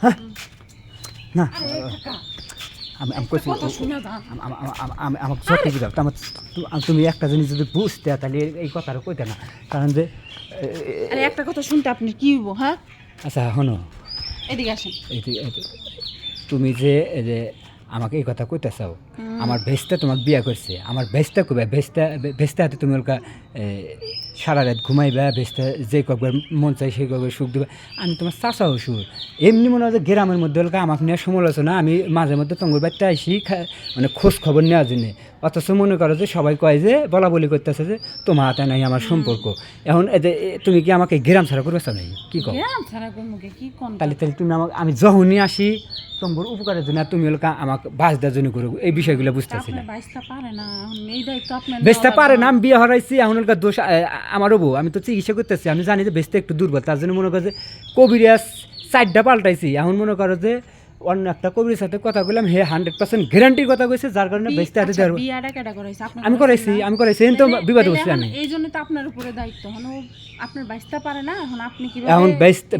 হ্যাঁ না আরে কাকা আমি কইছি কথা শুনে যান। আমাকে সত্যি বুঝাও তুমি একটা জিনিস যদি বুঝতে তাহলে এই কথাটা কইতে না কারণ যে আরে একটা কথা শুনতে আপনি কি হইব হ্যাঁ আচ্ছা হনো এদিকে আসেন। তুমি যে এই যে আমাকে এই কথা কইতে চাও আমার ভেস্তা তোমাকে বিয়া করছে আমার ভেস্তা কবে ভেস্তা হাতে তুমি ওলকা সারা রাত ঘুমাইবা ভেস্তা যে কবে মন চাই সেই কবে সুখ দেবে আমি তোমার চাষা হসুর এমনি মনে হয় যে গ্রামের মধ্যে ওলকা আমাকে নিয়ে সমালোচনা আমি মাঝে মধ্যে তোমার বাড়িতে আসি মানে খোঁজ খবর নেওয়ার জন্যে অথচ মনে করো যে সবাই কয় যে বলা বলি করতেছে যে তোমার হাতে নাই আমার সম্পর্ক এখন তুমি কি আমাকে গ্রাম ছাড়া করবে চাও নাই কী কর ছাড়া মুখে কি কোন তাহলে তুমি আমাকে আমি যখনই আসি তোমার উপকারের জন্য তুমি হলো আমাকে বাস দেওয়ার জন্য করো এই বিষয়গুলো বুঝতেছি না বাইসটা পারে না এই দায়িত্ব আপনার বেচতে পারে না আমি বিয়ে হরাইছি এখন ওর দোষ আমারও বউ আমি তো চিকিৎসা করতেছি আমি জানি যে বেচতে একটু দুর্বল তার জন্য মনে করো যে কবিরাজ 4টা পাল্টাইছি এখন মনে করো যে অন্য একটা কবির সাথে কথা বললাম হে 100% গ্যারান্টির কথা কইছে যার কারণে বেচতে হাতে দেওয়ার বিয়াটা কেডা করাইছে আপনি আমি করাইছি এই তো বিবাদ বসছি আমি এই জন্য তো আপনার উপরে দায়িত্ব হন আপনার বাইসটা পারে না এখন আপনি কিভাবে এখন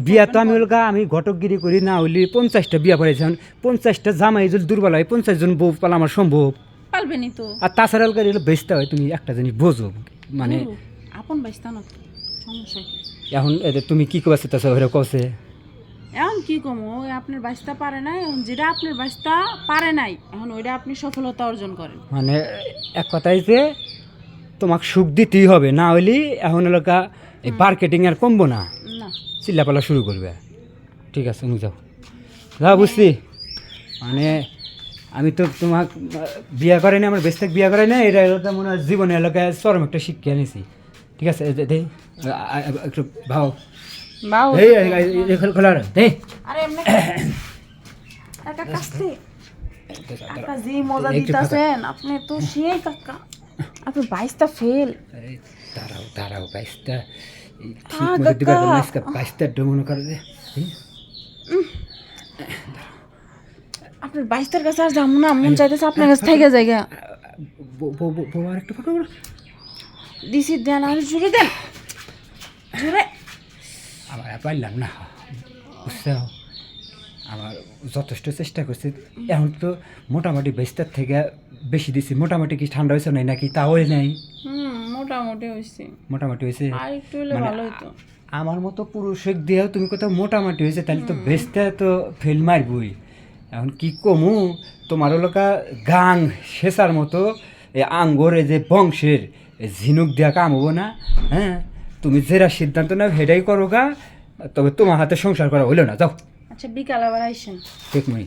বিয়া তো আমি ওলকা আমি ঘটকগিরি করি না হইলে 50টা বিয়া পড়েছি এখন 50টা জামাই যদি দুর্বল হয় 50 জন বউ পালা আমার সম্ভব পারবেনই তো আর তাছাড়া ওলকা বেচতে হয় তুমি একটা জিনিস বোঝো মানে আপন বাইসটা না সমস্যা কি এখন তুমি কি করতে চাচ্ছ ওরা কছে এখন কি কম ওই আপনার বাইসটা পারে নাই এখন যেটা আপনার বাইসটা পারে নাই এখন ওইটা আপনি সফলতা অর্জন করেন মানে এক কথাই যে তোমাকে সুখ দিতেই হবে না হইলে এখন এলাকা এই মার্কেটিং আর কমবো না না চিল্লাপালা শুরু করবে ঠিক আছে তুমি যাও যাও বুঝছি মানে আমি তো তোমাক বিয়া করে না আমার বেশ থেকে বিয়া করে না এটা এলাকা মনে হয় জীবনে এলাকায় চরম একটা শিক্ষা নিয়েছি ঠিক আছে একটু ভাও বাউ খোলা দে আরে এমনি কাকা কাস্তে কাকা জি মজা দিতাছেন আপনি তো সেই কাকা আপনি বাইসটা ফেল দাঁড়াও বাইশটা ঠিক মতো দিবার বাইশটা মনে করে যে আপনার বাইশটার কাছে আর যাবো না মন চাইতেছে আপনার কাছে থেকে জায়গা আর একটু ফটো দিছি দেন আর জুড়ে দেন জুড়ে আবার পারলাম না বুঝতে আমার যথেষ্ট চেষ্টা করছি এখন তো মোটামুটি বেস্তার থেকে বেশি দিছি মোটামুটি কি ঠান্ডা হয়েছে নাই নাকি তাও নাই মোটামুটি হয়েছে মোটামুটি হয়েছে আর একটু হলে ভালো হতো আমার মতো পুরুষের দিয়েও তুমি কোথাও মোটামুটি হয়েছে তাহলে তো বেচতে তো ফেল মারবই এখন কি কমু তোমার লোকা গাং শেষার মতো এই আঙ্গরে যে বংশের ঝিনুক দেওয়া কাম হবো না হ্যাঁ তুমি যেটা সিদ্ধান্ত নাও সেটাই করো গা তবে তোমার হাতে সংসার করা হইলো না যাও আচ্ছা বিকাল আবার আইসেন ঠিক মই